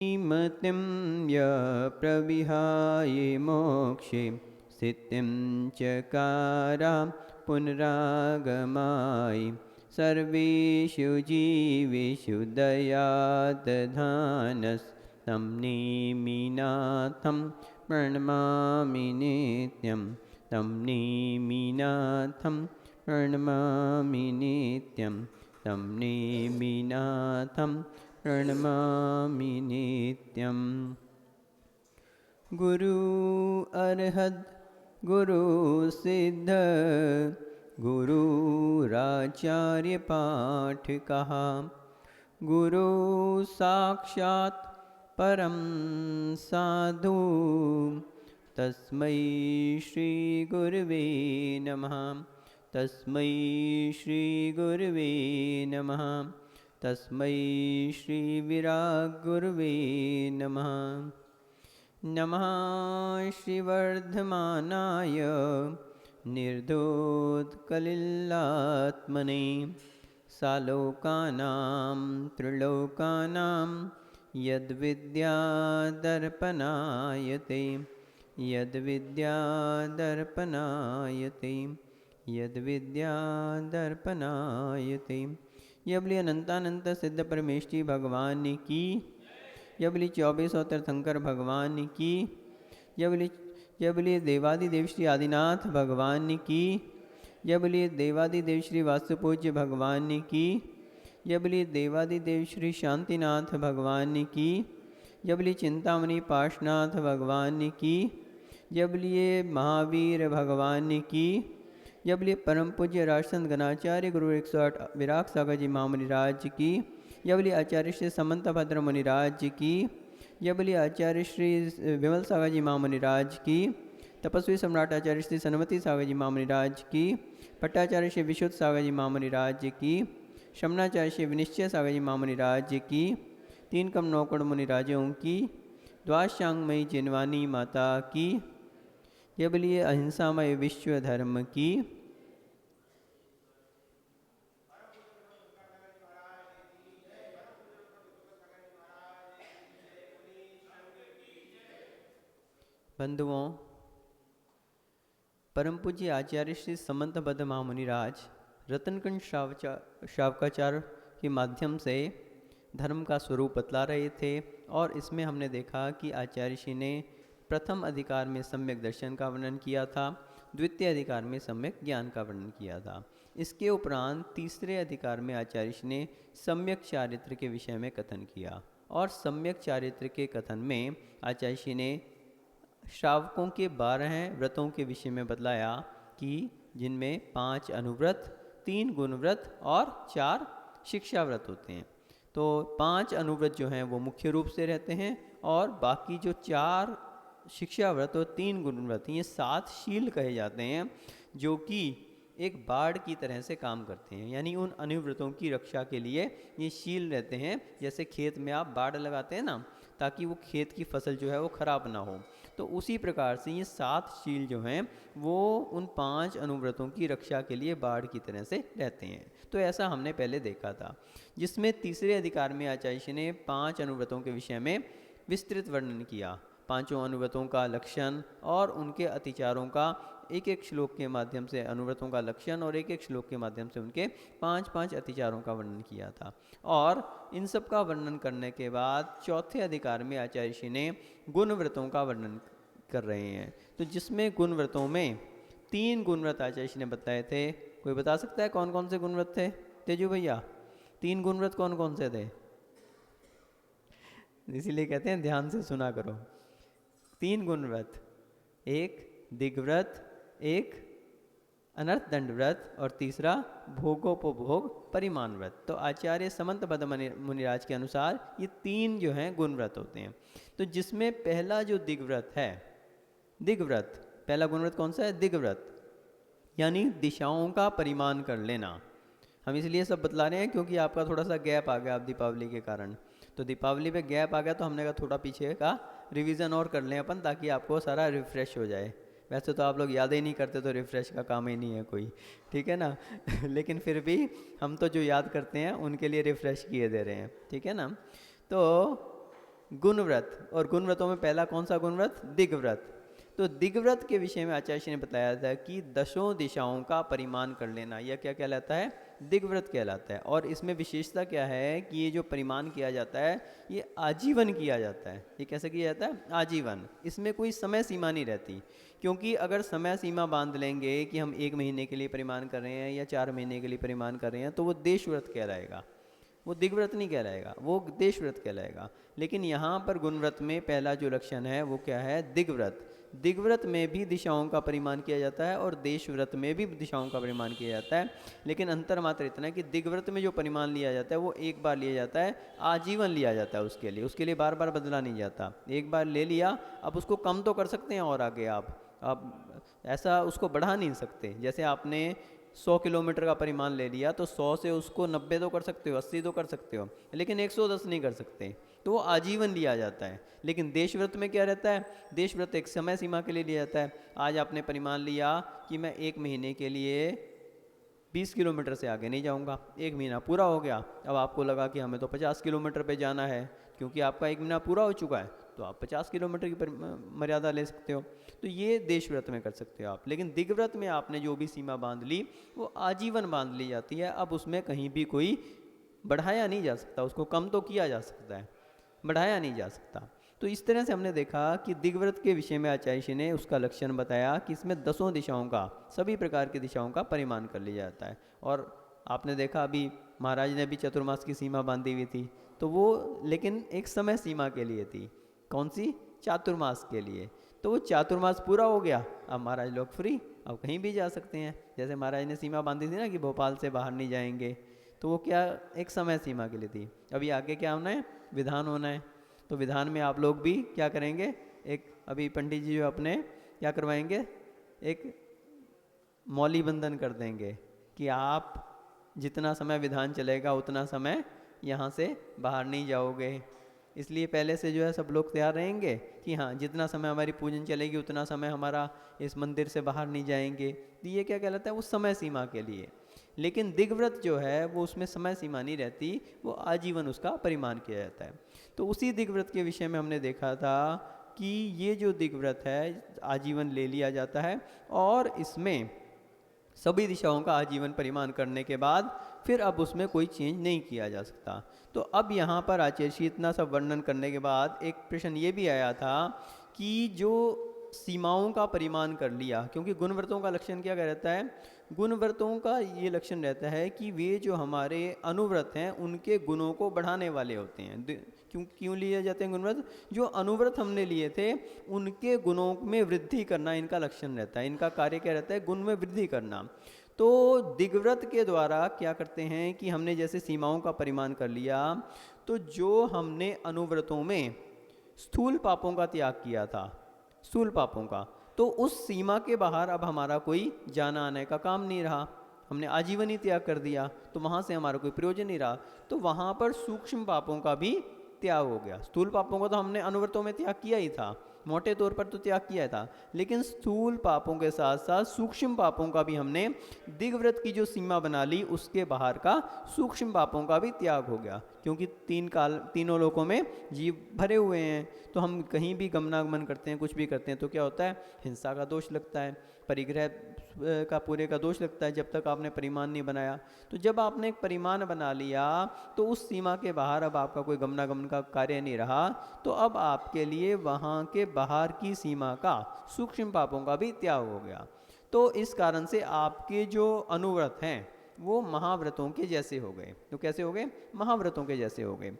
मतिं य प्रविहाय मोक्षे सिद्धिं चकारा पुनरागमाय सर्वेषु जीवेषु दया दधानस्तं नेमिनाथं प्रणमामि नित्यं तं नेमिनाथं प्रणमामि नित्यं तं नेमिनाथं प्रणमामि नित्यं। गुरु अरहद गुरु सिद्ध गुरुराचार्य पाठ कहा, गुरु साक्षात् परम साधु तस्मै श्री गुरवे नमः। तस्मै श्री गुरवे नमः। तस्मै श्री विराग गुरवे नमः। नमः श्रीवर्धमानाय निर्धोत्कलिलात्मने सालोकानां त्रिलोकानां यद्विद्यादर्पणायते यद्विद्यादर्पणायते यद्विद्यादर्पणायते। यह बोली अनंतानंत सिद्ध परमेष्टि भगवान की, यह बोली 24 तीर्थंकर भगवान की, यह बोली देवादिदेव श्री आदिनाथ भगवान की, यह बोली देवादिदेव श्री वास्तुपूज्य भगवान की, यह बोली देवादिदेव श्री शांतिनाथ भगवान की, यह बोली चिंतामणि पार्श्वनाथ भगवान की, यह बोलिए महावीर भगवान की, यह बोलिए परम पूज्य राजसंत गणाचार्य गुरु 108 विराग सागर जी महामुनि राज की, यह बोलिए आचार्य श्री समंत भद्र मुनि राज की, यह बोलिए आचार्य श्री विमल सागर जी महामुनि राज की, तपस्वी सम्राट आचार्य श्री सनमति सागर जी महामुनि राज की, भट्टाचार्य श्री विशुद्ध सागर जी महामुनि राज की, शमनाचार्य श्री विनिश्चय सागर जी महामुनि राज की, 3 कम 9 करोड़ मुनि राजों की, द्वाशांगमयी जिनवानी माता की, यह बोलिए अहिंसामय विश्व धर्म की। बंधुओं, परम पूज्य आचार्य श्री समंत भद्र महामुनि राज रतनकंड श्रावकाचार्य के माध्यम से धर्म का स्वरूप बतला रहे थे, और इसमें हमने देखा कि आचार्य श्री ने प्रथम अधिकार में सम्यक दर्शन का वर्णन किया था, द्वितीय अधिकार में सम्यक ज्ञान का वर्णन किया था। इसके उपरांत तीसरे अधिकार में आचार्य श्री ने सम्यक चारित्र के विषय में कथन किया, और सम्यक चारित्र के कथन में आचार्य श्री ने श्रावकों के 12 व्रतों के विषय में बतलाया कि जिनमें 5 अनुव्रत, 3 गुणव्रत और 4 शिक्षा व्रत होते हैं। तो 5 अनुव्रत जो हैं वो मुख्य रूप से रहते हैं, और बाकी जो 4 शिक्षा व्रत और 3 गुणव्रत ये 7 शील कहे जाते हैं, जो कि एक बाड़ की तरह से काम करते हैं। यानी उन अनुव्रतों की रक्षा के लिए ये शील रहते हैं। जैसे खेत में आप बाड़ लगाते हैं ना, ताकि वो खेत की फसल जो है वो खराब ना हो, तो उसी प्रकार से ये 7 शील जो हैं वो उन 5 अनुव्रतों की रक्षा के लिए बाड़ की तरह से रहते हैं। तो ऐसा हमने पहले देखा था, जिसमें तीसरे अधिकार में आचार्य ने 5 अनुव्रतों के विषय में विस्तृत वर्णन किया। 5 अनुव्रतों का लक्षण और उनके अतिचारों का एक एक श्लोक के माध्यम से, अनुव्रतों का लक्षण और एक एक श्लोक के माध्यम से उनके 5-5 अतिचारों का वर्णन किया था। और इन सब का वर्णन करने के बाद चौथे अधिकार में आचार्य श्री ने गुणव्रतों का वर्णन कर रहे हैं। तो जिसमें गुणव्रतों में 3 गुणव्रत आचार्य श्री ने बताए थे। कोई बता सकता है कौन कौन से गुणव्रत थे? तेजू भैया, 3 गुणव्रत कौन कौन से थे? इसीलिए कहते हैं ध्यान से सुना करो। 3 गुणव्रत, एक दिग्व्रत, एक अनर्थ दंड व्रत, और तीसरा भोगोपभोग परिमाण व्रत। तो आचार्य समंत भद्र मुनिराज के अनुसार ये 3 जो हैं गुणव्रत होते हैं। तो जिसमें पहला जो दिग्व्रत है, दिग्व्रत, पहला गुणव्रत कौन सा है? दिग्व्रत, यानी दिशाओं का परिमाण कर लेना। हम इसलिए सब बतला रहे हैं क्योंकि आपका थोड़ा सा गैप आ गया आप दीपावली के कारण। तो दीपावली पे गैप आ गया तो हमने कहा थोड़ा पीछे का रिवीजन और कर लें अपन, ताकि आपको सारा रिफ़्रेश हो जाए। वैसे तो आप लोग याद ही नहीं करते, तो रिफ़्रेश का काम ही नहीं है कोई, ठीक है ना। लेकिन फिर भी हम तो जो याद करते हैं उनके लिए रिफ़्रेश किए दे रहे हैं, ठीक है ना। तो गुणव्रत, और गुणव्रतों में पहला कौन सा गुणव्रत? दिग्व्रत। तो दिग्व्रत के विषय में आचार्य ने बताया था कि दशों दिशाओं का परिमान कर लेना, यह क्या कहलाता है? दिग्व्रत कहलाता है। और इसमें विशेषता क्या है कि ये जो परिमान किया जाता है ये आजीवन किया जाता है। ये कैसे किया जाता है? आजीवन। इसमें कोई समय सीमा नहीं रहती, क्योंकि अगर समय सीमा बांध लेंगे कि हम 1 महीने के लिए परिमान कर रहे हैं या 4 महीने के लिए परिमान कर रहे हैं तो वो देशव्रत कहलाएगा, वो दिग्व्रत नहीं कहलाएगा, वो देशव्रत कहलाएगा। लेकिन यहाँ पर गुणव्रत में पहला जो लक्षण है वो क्या है? दिग्व्रत। दिग्व्रत में भी दिशाओं का परिमान किया जाता है और देशव्रत में भी दिशाओं का परिमान किया जाता है, लेकिन अंतर मात्र इतना है कि दिग्व्रत में जो परिमान लिया जाता है वो एक बार लिया जाता है, आजीवन लिया जाता है। उसके लिए बार बार बदला नहीं जाता। एक बार ले लिया, अब उसको कम तो कर सकते हैं और आगे आप ऐसा उसको बढ़ा नहीं सकते। जैसे आपने 100 किलोमीटर का परिमाण ले लिया तो 100 से उसको 90 तो कर सकते हो, 80 तो कर सकते हो, लेकिन 110 नहीं कर सकते, तो वो आजीवन लिया जाता है। लेकिन देशव्रत में क्या रहता है? देशव्रत एक समय सीमा के लिए लिया जाता है। आज आपने परिमाण लिया कि मैं 1 महीने के लिए 20 किलोमीटर से आगे नहीं जाऊंगा। 1 महीना पूरा हो गया, अब आपको लगा कि हमें तो 50 किलोमीटर पे जाना है, क्योंकि आपका 1 महीना पूरा हो चुका है, तो आप 50 किलोमीटर की मर्यादा ले सकते हो। तो ये देशव्रत में कर सकते हो आप। लेकिन दिग्व्रत में आपने जो भी सीमा बांध ली वो आजीवन बांध ली जाती है। अब उसमें कहीं भी कोई बढ़ाया नहीं जा सकता, उसको कम तो किया जा सकता है, बढ़ाया नहीं जा सकता। तो इस तरह से हमने देखा कि दिग्व्रत के विषय में आचार्य ने उसका लक्षण बताया कि इसमें 10 दिशाओं का, सभी प्रकार की दिशाओं का परिमान कर लिया जाता है। और आपने देखा अभी महाराज ने भी चतुर्मास की सीमा बांधी हुई थी, तो वो लेकिन एक समय सीमा के लिए थी। कौन सी? चातुर्मास के लिए। तो वो चातुर्मास पूरा हो गया, अब महाराज लोग फ्री, अब कहीं भी जा सकते हैं। जैसे महाराज ने सीमा बांधी थी ना कि भोपाल से बाहर नहीं जाएंगे, तो वो क्या एक समय सीमा के लिए थी। अभी आगे क्या होना है? विधान होना है। तो विधान में आप लोग भी क्या करेंगे? एक अभी पंडित जी जो अपने क्या करवाएंगे? एक मौली बंधन कर देंगे कि आप जितना समय विधान चलेगा उतना समय यहाँ से बाहर नहीं जाओगे। इसलिए पहले से जो है सब लोग तैयार रहेंगे कि हाँ जितना समय हमारी पूजन चलेगी उतना समय हमारा इस मंदिर से बाहर नहीं जाएंगे। तो ये क्या कहलाता है? वो समय सीमा के लिए। लेकिन दिग्व्रत जो है वो उसमें समय सीमा नहीं रहती, वो आजीवन उसका परिमान किया जाता है। तो उसी दिग्व्रत के विषय में हमने देखा था कि ये जो दिग्व्रत है आजीवन ले लिया जाता है और इसमें सभी दिशाओं का आजीवन परिमान करने के बाद फिर अब उसमें कोई चेंज नहीं किया जा सकता। तो अब यहाँ पर आचार्य इतना सब वर्णन करने के बाद एक प्रश्न ये भी आया था कि जो सीमाओं का परिमान कर लिया, क्योंकि गुणव्रतों का लक्षण क्या रहता है? गुणव्रतों का ये लक्षण रहता है कि वे जो हमारे अनुव्रत हैं उनके गुणों को बढ़ाने वाले होते हैं। क्यों लिए जाते हैं गुणव्रत? जो अनुव्रत हमने लिए थे उनके गुणों में वृद्धि करना इनका लक्षण रहता है। इनका कार्य क्या रहता है? गुण में वृद्धि करना। तो दिग्व्रत के द्वारा क्या करते हैं कि हमने जैसे सीमाओं का परिमान कर लिया, तो जो हमने अनुव्रतों में स्थूल पापों का त्याग किया था, स्थूल पापों का, तो उस सीमा के बाहर अब हमारा कोई जाना आने का काम नहीं रहा। हमने आजीवन ही त्याग कर दिया, तो वहाँ से हमारा कोई प्रयोजन नहीं रहा। तो वहाँ पर सूक्ष्म पापों का भी त्याग हो गया। स्थूल पापों का तो हमने अनुव्रतों में त्याग किया ही था, मोटे तौर पर तो त्याग किया था, लेकिन स्थूल पापों के साथ साथ सूक्ष्म पापों का भी हमने दिग्व्रत की जो सीमा बना ली उसके बाहर का सूक्ष्म पापों का भी त्याग हो गया। क्योंकि तीनों लोकों में जीव भरे हुए हैं, तो हम कहीं भी गमनागमन करते हैं, कुछ भी करते हैं, तो क्या होता है? हिंसा का दोष लगता है, परिग्रह का पूरे का दोष लगता है, जब तक आपने परिमाण नहीं बनाया। तो जब आपने एक परिमाण बना लिया तो उस सीमा के बाहर अब आपका कोई गमनागमन का कार्य नहीं रहा, तो अब आपके लिए वहाँ के बाहर की सीमा का सूक्ष्म पापों का भी त्याग हो गया। तो इस कारण से आपके जो अनुव्रत हैं वो महाव्रतों के जैसे हो गए। तो कैसे हो गए? महाव्रतों के जैसे हो गए।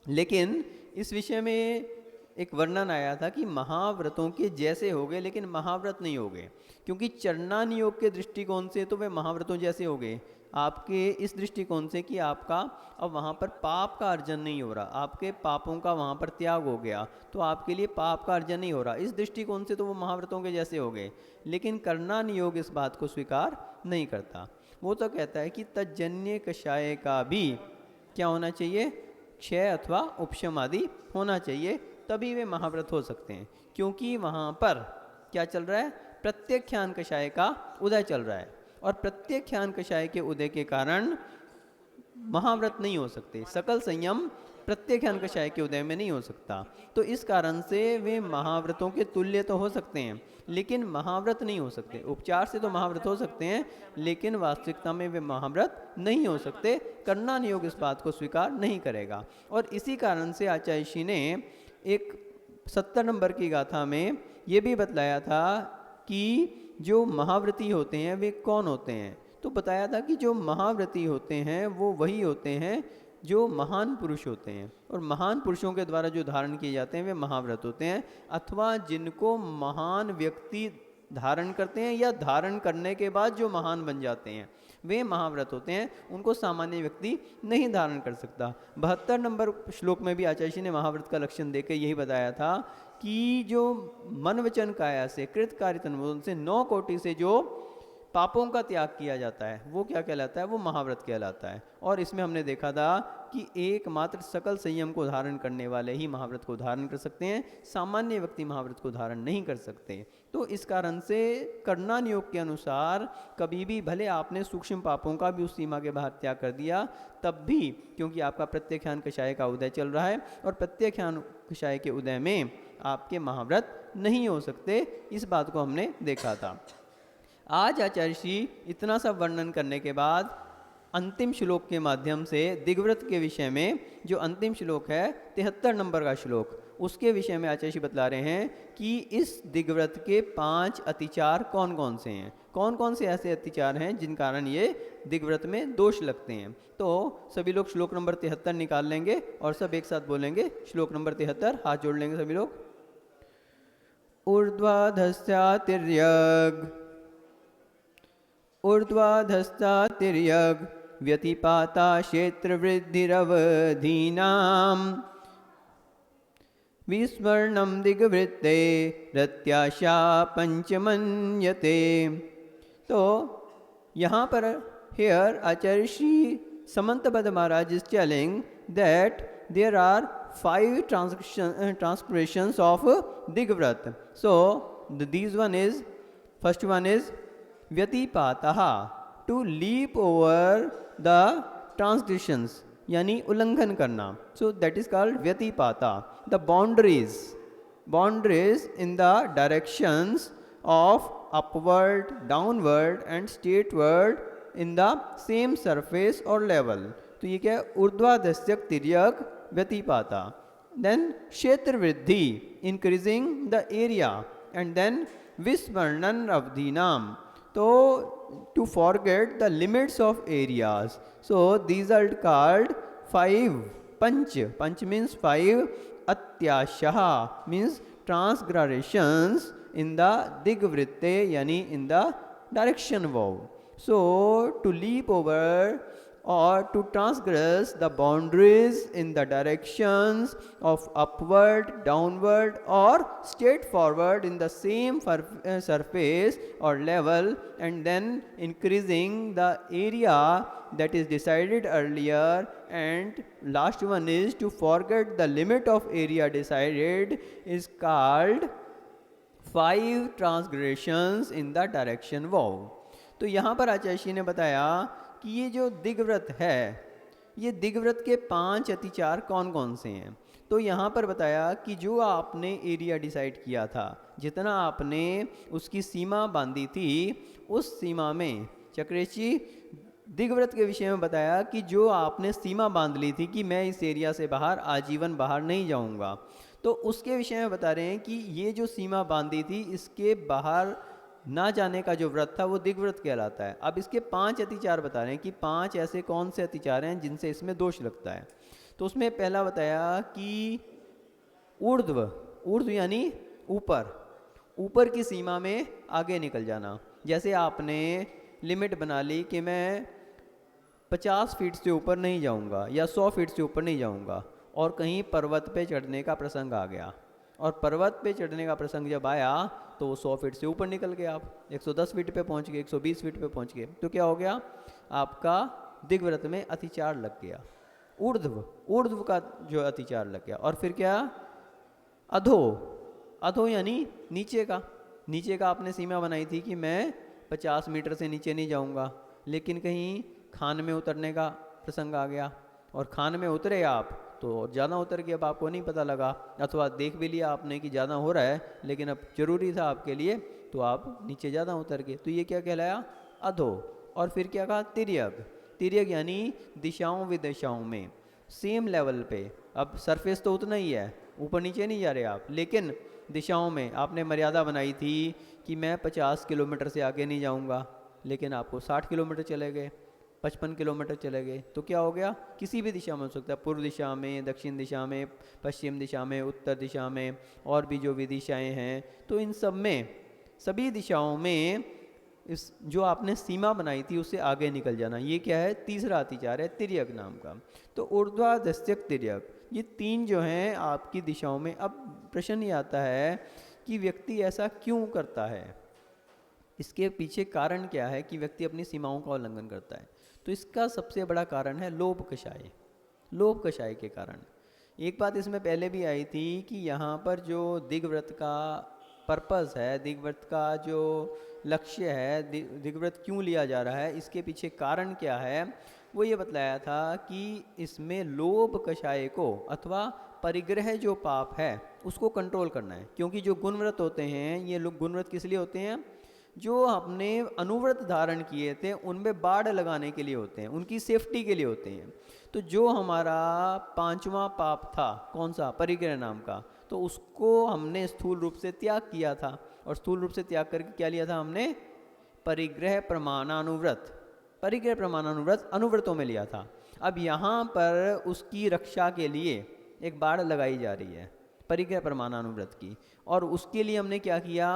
लेकिन इस विषय में एक वर्णन आया था कि महाव्रतों के जैसे हो गए लेकिन महाव्रत नहीं हो गए, क्योंकि चरणान योग के दृष्टिकोण से तो वे महाव्रतों जैसे हो गए। आपके इस दृष्टिकोण से कि आपका अब वहाँ पर पाप का अर्जन नहीं हो रहा, आपके पापों का वहाँ पर त्याग हो गया, तो आपके लिए पाप का अर्जन नहीं हो रहा। इस दृष्टिकोण से तो वो महाव्रतों के जैसे हो गए। लेकिन करणान योग इस बात को स्वीकार नहीं करता। वो तो कहता है कि तज्जन्य कषाय का भी क्या होना चाहिए? क्षय अथवा उपशम आदि होना चाहिए, तभी वे महाव्रत हो सकते हैं। क्योंकि वहाँ पर क्या चल रहा है? प्रत्यक्षान कषाय का उदय चल रहा है, और प्रत्यक्षान कषाय के उदय के कारण महाव्रत नहीं हो सकते। सकल संयम प्रत्येक कषाय के उदय में नहीं हो सकता। तो इस कारण से वे महाव्रतों के तुल्य तो हो सकते हैं, लेकिन महाव्रत नहीं हो सकते। उपचार से तो महाव्रत हो सकते हैं, लेकिन वास्तविकता में वे महाव्रत नहीं हो सकते। करना नियोग इस बात को स्वीकार नहीं करेगा। और इसी कारण से आचार्य श्री ने एक 70 नंबर की गाथा में ये भी बतलाया था कि जो महाव्रती होते हैं वे कौन होते हैं। तो बताया था कि जो महाव्रती होते हैं वो वही होते हैं जो महान पुरुष होते हैं, और महान पुरुषों के द्वारा जो धारण किए जाते हैं वे महाव्रत होते हैं, अथवा जिनको महान व्यक्ति धारण करते हैं या धारण करने के बाद जो महान बन जाते हैं वे महाव्रत होते हैं। उनको सामान्य व्यक्ति नहीं धारण कर सकता। 72 नंबर श्लोक में भी आचार्य जी ने महाव्रत का लक्षण देकर यही बताया था कि जो मन वचन काया से कृत कार्य तन से 9 कोटि से जो पापों का त्याग किया जाता है वो क्या कहलाता है, वो महाव्रत कहलाता है। और इसमें हमने देखा था कि एकमात्र सकल संयम को धारण करने वाले ही महाव्रत को धारण कर सकते हैं, सामान्य व्यक्ति महाव्रत को धारण नहीं कर सकते। तो इस कारण से करना नियोग के अनुसार कभी भी भले आपने सूक्ष्म पापों का भी उस सीमा के बाहर त्याग कर दिया, तब भी क्योंकि आपका प्रत्यक्षान कषाय का उदय चल रहा है और प्रत्यक्षान कषाय के उदय में आपके महाव्रत नहीं हो सकते, इस बात को हमने देखा था। आज आचार्य श्री इतना सब वर्णन करने के बाद अंतिम श्लोक के माध्यम से दिग्व्रत के विषय में, जो अंतिम श्लोक है 73 नंबर का श्लोक, उसके विषय में आचार्य श्री बतला रहे हैं कि इस दिग्व्रत के 5 अतिचार कौन कौन से हैं, कौन कौन से ऐसे अतिचार हैं जिन कारण ये दिग्व्रत में दोष लगते हैं। तो सभी लोग श्लोक नंबर 73 निकाल लेंगे और सब एक साथ बोलेंगे श्लोक नंबर 73, हाथ जोड़ लेंगे सभी लोग। ऊर्ध्वाधस्यातिर्यग् ऊर्ध्वाधस्तातिर्यग् व्यतिपाता क्षेत्रवृद्धिरवधीनाम् विस्मरणं दिग्वृत्ते रत्याशा पंचमन्यते। तो यहाँ पर here Acharya Shri समंतबद्ध Maharaj is telling that there are 5 transgressions of Digvrat. So these one is, first one is व्यतिपातः, to leap over the transgressions, यानी उल्लंघन करना. So that is called व्यतिपाता. The boundaries in the directions of upward, downward and straightward in the same surface or level. तो ये क्या है, ऊर्ध्वाधस्यक तिर्यक व्यतिपाता. Then क्षेत्र वृद्धि, increasing the area, and then विस्मरणन अवधीनाम, तो to forget the limits of areas. So these are called 5 panch means 5, atyashah means transgressions in the digvritte, yani in the direction vow. So to leap over or to transgress the boundaries in the directions of upward, downward or straight forward in the same surface or level, and then increasing the area that is decided earlier, and last one is to forget the limit of area decided, is called 5 transgressions in the direction vow. तो यहाँ पर आचार्य श्री ने बताया कि ये जो दिग्व्रत है, ये दिग्व्रत के 5 अतिचार कौन कौन से हैं। तो यहाँ पर बताया कि जो आपने एरिया डिसाइड किया था, जितना आपने उसकी सीमा बांधी थी, उस सीमा में चक्रेश जी दिग्व्रत के विषय में बताया कि जो आपने सीमा बांध ली थी कि मैं इस एरिया से बाहर आजीवन बाहर नहीं जाऊँगा, तो उसके विषय में बता रहे हैं कि ये जो सीमा बांधी थी इसके बाहर ना जाने का जो व्रत था वो दिग्व्रत कहलाता है। अब इसके 5 अतिचार बता रहे हैं कि 5 ऐसे कौन से अतिचार हैं जिनसे इसमें दोष लगता है। तो उसमें पहला बताया कि ऊर्ध्व यानी ऊपर की सीमा में आगे निकल जाना। जैसे आपने लिमिट बना ली कि मैं 50 फीट से ऊपर नहीं जाऊंगा या 100 फीट से ऊपर नहीं जाऊंगा, और कहीं पर्वत पे चढ़ने का प्रसंग आ गया, और पर्वत पे चढ़ने का प्रसंग जब आया तो वो 100 फीट से ऊपर निकल गए, आप 110 फीट पे पहुंच गए, 120 फीट पे पहुंच गए, तो क्या हो गया, आपका दिग्व्रत में अतिचार लग गया। ऊर्ध्व का जो अतिचार लग गया। और फिर क्या, अधो यानी नीचे का आपने सीमा बनाई थी कि मैं 50 मीटर से नीचे नहीं जाऊंगा, लेकिन कहीं खान में उतरने का प्रसंग आ गया और खान में उतरे आप तो ज़्यादा उतर गया, अब आपको नहीं पता लगा, अथवा देख भी लिया आपने कि ज़्यादा हो रहा है लेकिन अब जरूरी था आपके लिए, तो आप नीचे ज़्यादा उतर गए, तो ये क्या कहलाया? अधो। और फिर क्या कहा? तिर्यक। तिर्यक यानी दिशाओं विदिशाओं में सेम लेवल पे, अब सरफेस तो उतना ही है, ऊपर नीचे नहीं जा रहे आप, लेकिन दिशाओं में आपने मर्यादा बनाई थी कि मैं 50 किलोमीटर से आगे नहीं जाऊंगा, लेकिन आपको 60 किलोमीटर चले गए, 55 किलोमीटर चले गए, तो क्या हो गया? किसी भी दिशा में हो सकता है, पूर्व दिशा में, दक्षिण दिशा में, पश्चिम दिशा में, उत्तर दिशा में, और भी जो भी दिशाएँ हैं, तो इन सब में, सभी दिशाओं में इस जो आपने सीमा बनाई थी उससे आगे निकल जाना, ये क्या है? तीसरा अतिचार है तिर्यक नाम का। तो ऊर्ध्वाधस्त्यक तिर्यक, ये तीन जो हैं आपकी दिशाओं में। अब प्रश्न ये आता है कि व्यक्ति ऐसा क्यों करता है, इसके पीछे कारण क्या है कि व्यक्ति अपनी सीमाओं का उल्लंघन करता है? तो इसका सबसे बड़ा कारण है लोभ कषाय। लोभ कषाय के कारण। एक बात इसमें पहले भी आई थी कि यहाँ पर जो दिग्व्रत का पर्पस है, दिग्व्रत का जो लक्ष्य है, दिग्व्रत क्यों लिया जा रहा है, इसके पीछे कारण क्या है, वो ये बतलाया था कि इसमें लोभ कषाय को अथवा परिग्रह जो पाप है उसको कंट्रोल करना है। क्योंकि जो गुणव्रत होते हैं, ये लोग गुणव्रत किस लिए होते हैं? जो हमने अनुव्रत धारण किए थे उनमें बाड़ लगाने के लिए होते हैं, उनकी सेफ्टी के लिए होते हैं। तो जो हमारा पांचवा पाप था, कौन सा? परिग्रह नाम का, तो उसको हमने स्थूल रूप से त्याग किया था, और स्थूल रूप से त्याग करके क्या लिया था हमने? परिग्रह प्रमाणानुव्रत। परिग्रह प्रमाणानुव्रत अनुव्रतों में लिया था। अब यहाँ पर उसकी रक्षा के लिए एक बाड़ लगाई जा रही है परिग्रह प्रमाणानुव्रत की, और उसके लिए हमने क्या किया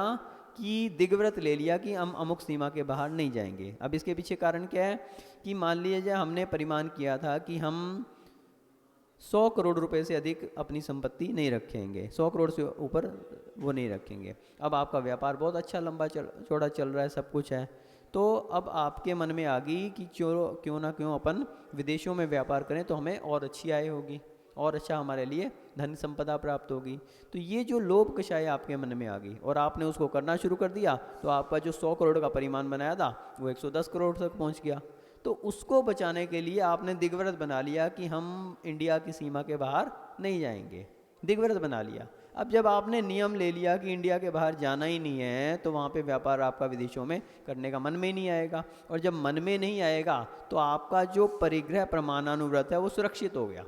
कि दिग्व्रत ले लिया कि हम अमुक सीमा के बाहर नहीं जाएंगे। अब इसके पीछे कारण क्या है कि मान लीजिए हमने परिमाण किया था कि हम 100 करोड़ रुपए से अधिक अपनी संपत्ति नहीं रखेंगे, 100 करोड़ से ऊपर वो नहीं रखेंगे। अब आपका व्यापार बहुत अच्छा लंबा चौड़ा चल रहा है, सब कुछ है, तो अब आपके मन में आ गई कि क्यों ना क्यों अपन विदेशों में व्यापार करें तो हमें और अच्छी आय होगी, और अच्छा हमारे लिए धन संपदा प्राप्त होगी। तो ये जो लोभ कषाय आपके मन में आ गई और आपने उसको करना शुरू कर दिया, तो आपका जो 100 करोड़ का परिमाण बनाया था वो 110 करोड़ तक पहुंच गया। तो उसको बचाने के लिए आपने दिग्व्रत बना लिया कि हम इंडिया की सीमा के बाहर नहीं जाएंगे, दिग्व्रत बना लिया। अब जब आपने नियम ले लिया कि इंडिया के बाहर जाना ही नहीं है, तो वहाँ पे व्यापार आपका विदेशों में करने का मन में नहीं आएगा, और जब मन में नहीं आएगा तो आपका जो परिग्रह प्रमाणानुव्रत है वो सुरक्षित हो गया।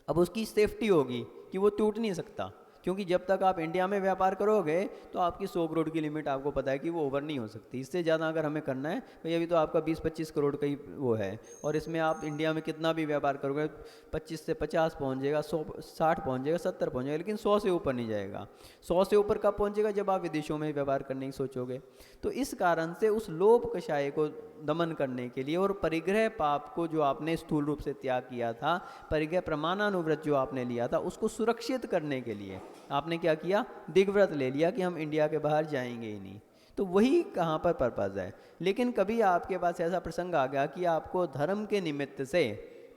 अब उसकी सेफ्टी होगी कि वो टूट नहीं सकता, क्योंकि जब तक आप इंडिया में व्यापार करोगे तो आपकी 100 करोड़ की लिमिट आपको पता है कि वो ओवर नहीं हो सकती। इससे ज़्यादा अगर हमें करना है भाई, अभी तो आपका 20-25 करोड़ का ही वो है, और इसमें आप इंडिया में कितना भी व्यापार करोगे 25 से 50 पहुंच जाएगा, 100 60 पहुंच जाएगा, 70 पहुंच जाएगा, लेकिन 100 से ऊपर नहीं जाएगा। 100 से ऊपर कब पहुंचेगा? जब आप विदेशों में व्यापार करने की सोचोगे। तो इस कारण से उस लोभ कषाय को दमन करने के लिए और परिग्रह पाप को जो आपने स्थूल रूप से त्याग किया था, परिग्रह प्रमाणानुव्रत जो आपने लिया था, उसको सुरक्षित करने के लिए आपने क्या किया? दिग्व्रत ले लिया कि हम इंडिया के बाहर जाएंगे ही नहीं। तो वही कहाँ पर पर्पज है। लेकिन कभी आपके पास ऐसा प्रसंग आ गया कि आपको धर्म के निमित्त से,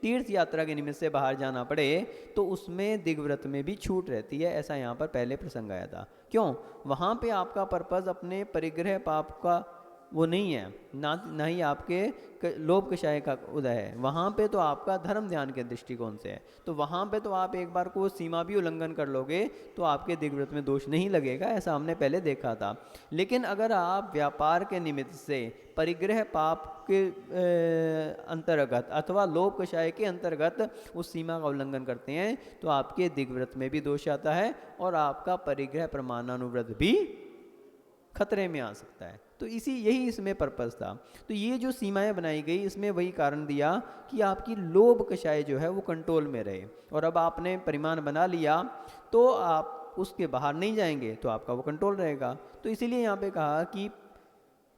तीर्थ यात्रा के निमित्त से बाहर जाना पड़े, तो उसमें दिग्व्रत में भी छूट रहती है। ऐसा यहाँ पर पहले प्रसंग आया था। क्यों? वहाँ पे आपका पर्पज अपने परिग्रह पाप का वो नहीं है, ना ही आपके लोभ कषाय का उदय है। वहाँ पे तो आपका धर्म ध्यान के दृष्टिकोण से है। तो वहाँ पे तो आप एक बार को सीमा भी उल्लंघन कर लोगे तो आपके दिग्व्रत में दोष नहीं लगेगा, ऐसा हमने पहले देखा था। लेकिन अगर आप व्यापार के निमित्त से परिग्रह पाप के अंतर्गत अथवा लोभ कषाय के अंतर्गत उस सीमा का उल्लंघन करते हैं, तो आपके दिग्व्रत में भी दोष आता है और आपका परिग्रह प्रमाणानुव्रत भी खतरे में आ सकता है। तो यही इसमें पर्पस था। तो ये जो सीमाएं बनाई गई, इसमें वही कारण दिया कि आपकी लोभ कषाय जो है वो कंट्रोल में रहे। और अब आपने परिमाण बना लिया तो आप उसके बाहर नहीं जाएंगे, तो आपका वो कंट्रोल रहेगा। तो इसीलिए यहाँ पे कहा कि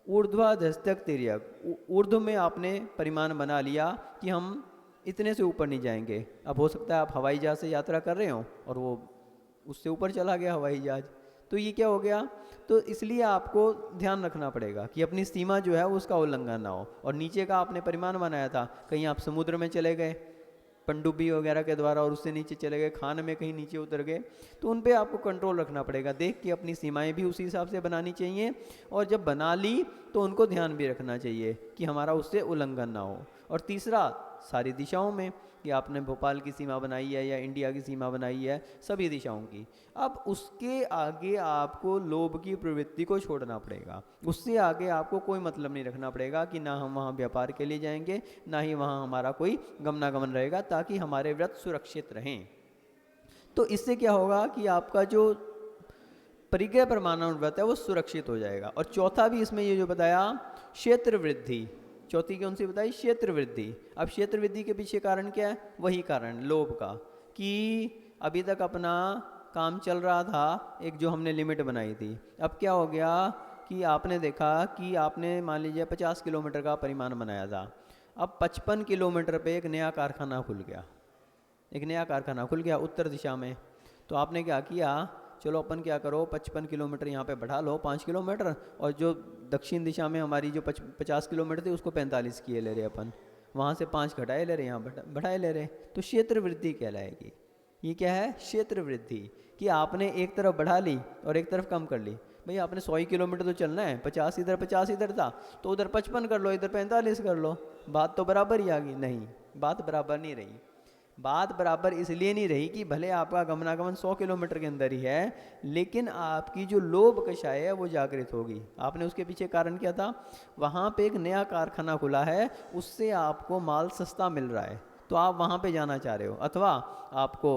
ऊर्ध्वाधस्तक तिर्यक, ऊर्ध्व में आपने परिमाण बना लिया कि हम इतने से ऊपर नहीं जाएंगे। अब हो सकता है आप हवाई जहाज से यात्रा कर रहे हो और वो उससे ऊपर चला गया हवाई जहाज, तो ये क्या हो गया? तो इसलिए आपको ध्यान रखना पड़ेगा कि अपनी सीमा जो है उसका उल्लंघन ना हो। और नीचे का आपने परिमाण बनाया था, कहीं आप समुद्र में चले गए पनडुब्बी वगैरह के द्वारा और उससे नीचे चले गए, खान में कहीं नीचे उतर गए, तो उन पे आपको कंट्रोल रखना पड़ेगा। देख के अपनी सीमाएं भी उसी हिसाब से बनानी चाहिए, और जब बना ली तो उनको ध्यान भी रखना चाहिए कि हमारा उससे उल्लंघन ना हो। और तीसरा, सारी दिशाओं में, कि आपने भोपाल की सीमा बनाई है या इंडिया की सीमा बनाई है, सभी दिशाओं की। अब उसके आगे आपको लोभ की प्रवृत्ति को छोड़ना पड़ेगा, उससे आगे आपको कोई मतलब नहीं रखना पड़ेगा कि ना हम वहाँ व्यापार के लिए जाएंगे, ना ही वहाँ हमारा कोई गमनागमन रहेगा, ताकि हमारे व्रत सुरक्षित रहें। तो इससे क्या होगा कि आपका जो परिग्रह परमाणु व्रत है वो सुरक्षित हो जाएगा। और चौथा भी इसमें ये जो बताया, क्षेत्र वृद्धि, चौथी कौन सी बताई, क्षेत्र वृद्धि। अब क्षेत्र वृद्धि के पीछे कारण क्या है, वही कारण लोभ का, कि अभी तक अपना काम चल रहा था एक जो हमने लिमिट बनाई थी, अब क्या हो गया कि आपने देखा कि आपने मान लीजिए 50 किलोमीटर का परिमाण बनाया था, अब 55 किलोमीटर पे एक नया कारखाना खुल गया, एक नया कारखाना खुल गया उत्तर दिशा में। तो आपने क्या किया, चलो अपन क्या करो 55 किलोमीटर यहाँ पे बढ़ा लो 5 किलोमीटर, और जो दक्षिण दिशा में हमारी जो 50 किलोमीटर थी उसको 45 किए ले रहे अपन, वहाँ से 5 घटाए ले रहे, यहाँ बढ़ाए ले रहे, तो क्षेत्र वृद्धि कहलाएगी। ये क्या है, क्षेत्र वृद्धि, कि आपने एक तरफ बढ़ा ली और एक तरफ कम कर ली। भाई आपने 100 किलोमीटर तो चलना है, 50 इधर था, तो उधर 55 कर लो, इधर 45 कर लो, बात तो बराबर ही आ गई। नहीं, बात बराबर नहीं रही। बात बराबर इसलिए नहीं रही कि भले आपका गमनागमन 100 किलोमीटर के अंदर ही है, लेकिन आपकी जो लोभ कषाय है वो जागृत होगी। आपने उसके पीछे कारण क्या था, वहाँ पे एक नया कारखाना खुला है, उससे आपको माल सस्ता मिल रहा है, तो आप वहाँ पे जाना चाह रहे हो, अथवा आपको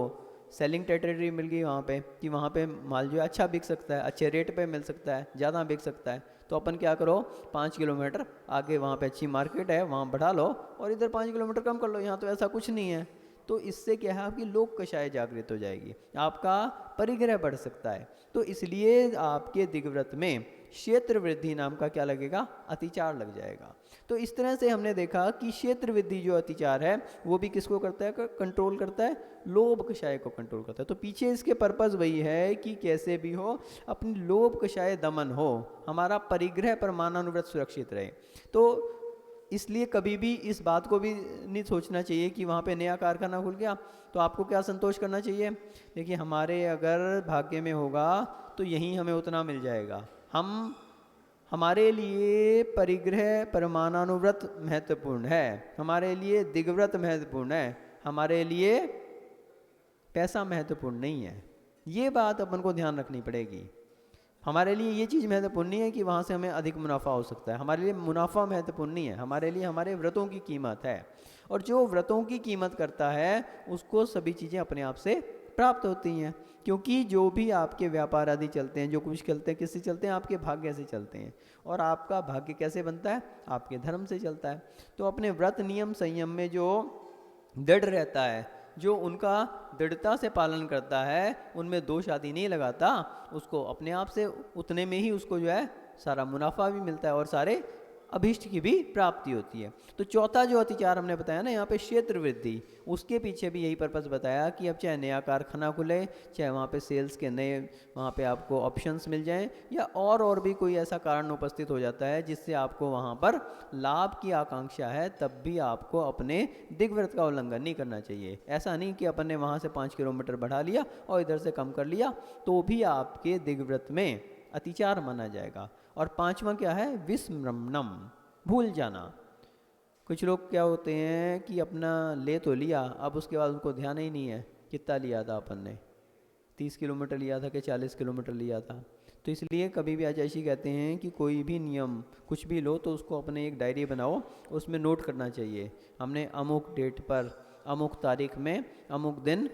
सेलिंग टेरिटरी मिल गई वहाँ पे, कि वहाँ पे माल जो है अच्छा बिक सकता है, अच्छे रेट पे मिल सकता है, ज़्यादा बिक सकता है। तो अपन क्या करो, 5 किलोमीटर आगे वहाँ पे अच्छी मार्केट है, वहाँ बढ़ा लो, और इधर 5 किलोमीटर कम कर लो, यहाँ तो ऐसा कुछ नहीं है। तो इससे क्या है, आपकी लोक कषाय जागृत हो जाएगी, आपका परिग्रह बढ़ सकता है। तो इसलिए आपके दिग्व्रत में क्षेत्र वृद्धि नाम का क्या लगेगा, अतिचार लग जाएगा। तो इस तरह से हमने देखा कि क्षेत्र वृद्धि जो अतिचार है वो भी किसको करता है, कंट्रोल करता है, लोभ कषाय को कंट्रोल करता है। तो पीछे इसके पर्पस वही है कि कैसे भी हो अपनी लोभ कषाय दमन हो, हमारा परिग्रह परमाणुव्रत सुरक्षित रहे। तो इसलिए कभी भी इस बात को भी नहीं सोचना चाहिए कि वहाँ पे नया कारखाना खुल गया तो आपको क्या संतोष करना चाहिए। देखिए हमारे अगर भाग्य में होगा तो यहीं हमें उतना मिल जाएगा। हमारे लिए परिग्रह परमाणुव्रत महत्वपूर्ण है, हमारे लिए दिग्व्रत महत्वपूर्ण है, हमारे लिए पैसा महत्वपूर्ण नहीं है। ये बात अपन को ध्यान रखनी पड़ेगी। हमारे लिए ये चीज़ महत्वपूर्ण नहीं है कि वहाँ से हमें अधिक मुनाफा हो सकता है, हमारे लिए मुनाफा महत्वपूर्ण नहीं है, हमारे लिए हमारे व्रतों की कीमत है। और जो व्रतों की कीमत करता है उसको सभी चीज़ें अपने आप से प्राप्त होती हैं, क्योंकि जो भी आपके व्यापार आदि चलते हैं, जो कुछ चलते हैं, किससे चलते हैं, आपके भाग्य से चलते हैं। और आपका भाग्य कैसे बनता है, आपके धर्म से चलता है। तो अपने व्रत नियम संयम में जो दृढ़ रहता है, जो उनका दृढ़ता से पालन करता है, उनमें दोष आदि नहीं लगाता, उसको अपने आप से उतने में ही उसको जो है सारा मुनाफा भी मिलता है और सारे अभीष्ट की भी प्राप्ति होती है। तो चौथा जो अतिचार हमने बताया ना यहाँ पे क्षेत्र वृद्धि, उसके पीछे भी यही पर्पस बताया कि अब चाहे नया कारखाना खुले, चाहे वहाँ पे सेल्स के नए वहाँ पे आपको ऑप्शंस मिल जाएं, या और भी कोई ऐसा कारण उपस्थित हो जाता है जिससे आपको वहाँ पर लाभ की आकांक्षा है, तब भी आपको अपने दिग्व्रत का उल्लंघन नहीं करना चाहिए। ऐसा नहीं कि अपन ने वहाँ से 5 किलोमीटर बढ़ा लिया और इधर से कम कर लिया, तो भी आपके दिग्व्रत में अतिचार माना जाएगा। और पांचवा क्या है, विस्मरणम, भूल जाना। कुछ लोग क्या होते हैं कि अपना ले तो लिया, अब उसके बाद उनको ध्यान ही नहीं है कितना लिया था अपन ने, 30 किलोमीटर लिया था कि 40 किलोमीटर लिया था। तो इसलिए कभी भी आचार्य कहते हैं कि कोई भी नियम कुछ भी लो तो उसको अपने एक डायरी बनाओ, उसमें नोट करना चाहिए हमने अमुक डेट पर अमुक तारीख में अमुक दिन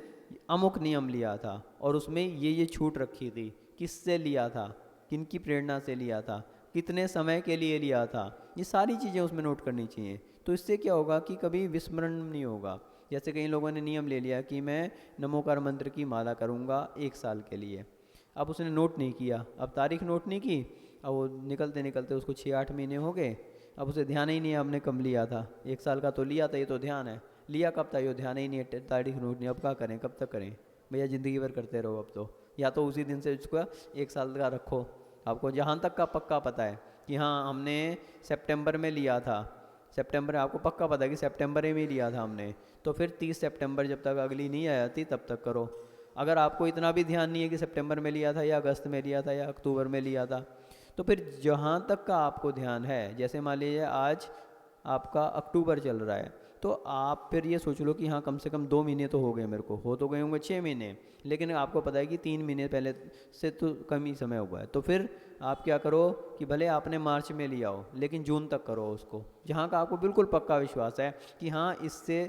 अमुक नियम लिया था, और उसमें ये छूट रखी थी, किससे लिया था, किनकी प्रेरणा से लिया था, कितने समय के लिए लिया था, ये सारी चीज़ें उसमें नोट करनी चाहिए। तो इससे क्या होगा कि कभी विस्मरण नहीं होगा। जैसे कई लोगों ने नियम ले लिया कि मैं नमोकार मंत्र की माला करूँगा 1 साल के लिए, अब उसने नोट नहीं किया, अब तारीख नोट नहीं की, अब वो निकलते निकलते उसको 6-8 महीने हो गए, अब उसे ध्यान ही नहीं है हमने कम लिया था, 1 साल का तो लिया था, ये तो ध्यान है, लिया कब था ये ध्यान ही नहीं है, तारीख नोट नहीं, अब क्या करें, कब तक करें भैया, ज़िंदगी भर करते रहो। अब तो या तो उसी दिन से उसको 1 साल का रखो, आपको जहाँ तक का पक्का पता है कि हाँ हमने सितंबर में लिया था, सितंबर आपको पक्का पता है कि सितंबर में ही लिया था हमने, तो फिर 30 सितंबर जब तक अगली नहीं आ जाती तब तक करो। अगर आपको इतना भी ध्यान नहीं है कि सितंबर में लिया था या अगस्त में लिया था या अक्टूबर में लिया था, तो फिर जहाँ तक का आपको ध्यान है, जैसे मान लीजिए आज आपका अक्टूबर चल रहा है, तो आप फिर ये सोच लो कि हाँ कम से कम 2 महीने तो हो गए, मेरे को हो तो गए होंगे 6 महीने, लेकिन आपको पता है कि 3 महीने पहले से तो कम ही समय हुआ है। तो फिर आप क्या करो कि भले आपने मार्च में लिया हो लेकिन जून तक करो उसको, जहाँ का आपको बिल्कुल पक्का विश्वास है कि हाँ इससे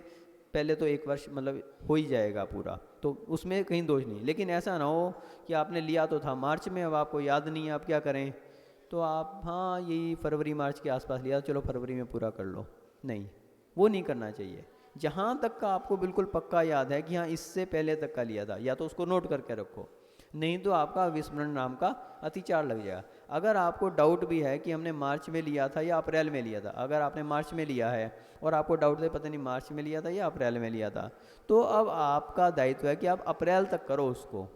पहले तो 1 वर्ष मतलब हो ही जाएगा पूरा, तो उसमें कहीं दोष नहीं। लेकिन ऐसा ना हो कि आपने लिया तो था मार्च में, अब आपको याद नहीं है, आप क्या करें, तो आप हाँ यही फरवरी मार्च के आसपास लिया, चलो फरवरी में पूरा कर लो, नहीं वो नहीं करना चाहिए। जहाँ तक का आपको बिल्कुल पक्का याद है कि हाँ इससे पहले तक का लिया था, या तो उसको नोट करके रखो, नहीं तो आपका विस्मरण नाम का अतिचार लग जाएगा। अगर आपको डाउट भी है कि हमने मार्च में लिया था या अप्रैल में लिया था, अगर आपने मार्च में लिया है और आपको डाउट है पता नहीं मार्च में लिया था या अप्रैल में लिया था, तो अब आपका दायित्व है कि आप अप्रैल तक करो उसको।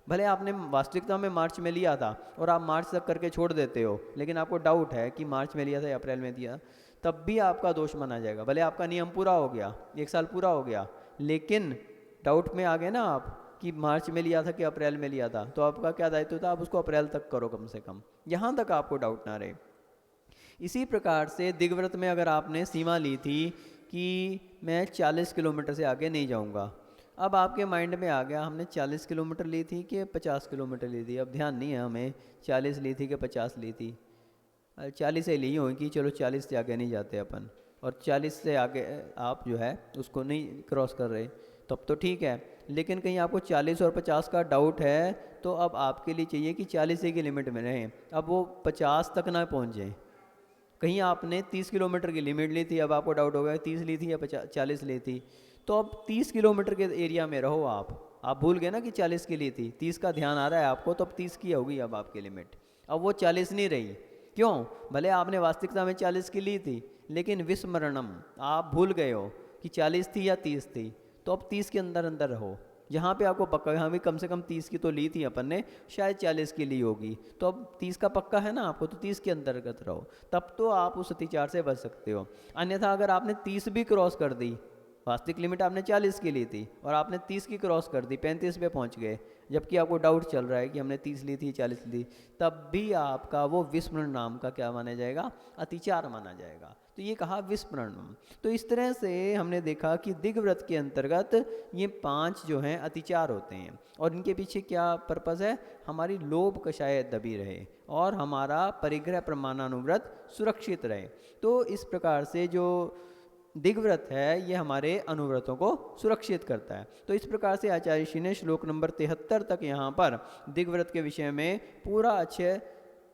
भले आपने वास्तविकता में मार्च में लिया था और आप मार्च तक करके छोड़ देते हो, लेकिन आपको डाउट है कि मार्च में लिया था या अप्रैल में दिया, तब भी आपका दोष माना जाएगा। भले आपका नियम पूरा हो गया, 1 साल पूरा हो गया, लेकिन डाउट में आ गए ना आप कि मार्च में लिया था कि अप्रैल में लिया था, तो आपका क्या दायित्व था, आप उसको अप्रैल तक करो कम से कम, यहाँ तक आपको डाउट ना रहे। इसी प्रकार से दिग्व्रत में अगर आपने सीमा ली थी कि मैं 40 किलोमीटर से आगे नहीं जाऊँगा, अब आपके माइंड में आ गया हमने 40 किलोमीटर ली थी कि 50 किलोमीटर ली थी, अब ध्यान नहीं है हमें 40 ली थी कि 50 ली थी, 40 से ली होगी, चलो 40 से आगे नहीं जाते अपन, और 40 से आगे आप जो है उसको नहीं क्रॉस कर रहे, तब तो ठीक है। लेकिन कहीं आपको 40 और 50 का डाउट है, तो अब आपके लिए चाहिए कि 40 की लिमिट में रहें, अब वो 50 तक ना पहुँच जाए। कहीं आपने 30 किलोमीटर की लिमिट ली थी, अब आपको डाउट होगा 30 ली थी या 40 ली थी, तो अब 30 किलोमीटर के एरिया में रहो आप भूल गए ना कि 40 की ली थी, 30 का ध्यान आ रहा है आपको, तो अब 30 की होगी अब आपकी लिमिट, अब वो 40 नहीं रही। क्यों? भले आपने वास्तविकता में 40 की ली थी, लेकिन विस्मरणम आप भूल गए हो कि 40 थी या 30 थी, तो अब 30 के अंदर अंदर रहो, जहाँ पे आपको पक्का हाँ भी कम से कम 30 की तो ली थी अपन ने, शायद 40 की ली होगी, तो अब 30 का पक्का है ना आपको, तो 30 के अंतर्गत रहो, तब तो आप उस अतिचार से बच सकते हो। अन्यथा अगर आपने 30 भी क्रॉस कर दी, वास्तविक लिमिट आपने 40 की ली थी और आपने 30 की क्रॉस कर दी, 35 पे पहुंच गए, जबकि आपको डाउट चल रहा है कि हमने 30 ली थी 40 ली, तब भी आपका वो विस्मरण नाम का क्या माना जाएगा, अतिचार माना जाएगा। तो ये कहा विस्मरण। तो इस तरह से हमने देखा कि दिग्व्रत के अंतर्गत ये 5 जो हैं अतिचार होते हैं, और इनके पीछे क्या पर्पज़ है, हमारी लोभ कषाय दबी रहे और हमारा परिग्रह प्रमाणानुव्रत सुरक्षित रहे। तो इस प्रकार से जो दिग्व्रत है ये हमारे अनुव्रतों को सुरक्षित करता है। तो इस प्रकार से आचार्य ऋषि ने श्लोक नंबर 73 तक यहाँ पर दिग्व्रत के विषय में पूरा अच्छे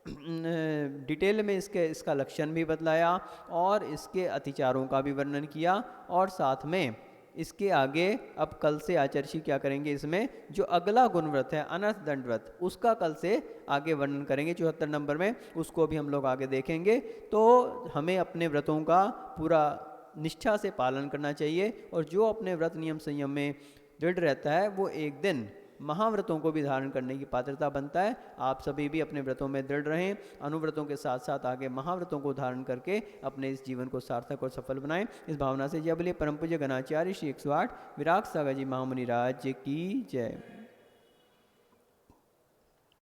डिटेल में इसका लक्षण भी बतलाया और इसके अतिचारों का भी वर्णन किया, और साथ में इसके आगे अब कल से आचार्य ऋषि क्या करेंगे, इसमें जो अगला गुणव्रत है अनर्थ दंडव्रत, उसका कल से आगे वर्णन करेंगे 74 नंबर में, उसको भी हम लोग आगे देखेंगे। तो हमें अपने व्रतों का पूरा निष्ठा से पालन करना चाहिए, और जो अपने व्रत नियम संयम में दृढ़ रहता है वो एक दिन महाव्रतों को भी धारण करने की पात्रता बनता है। आप सभी भी अपने व्रतों में दृढ़ रहें, अनुव्रतों के साथ साथ आगे महाव्रतों को धारण करके अपने इस जीवन को सार्थक और सफल बनाएं। इस भावना से जय बोले परम पूज्य गणाचार्य श्री 108 विराग सागर जी महामुनि राज की जय।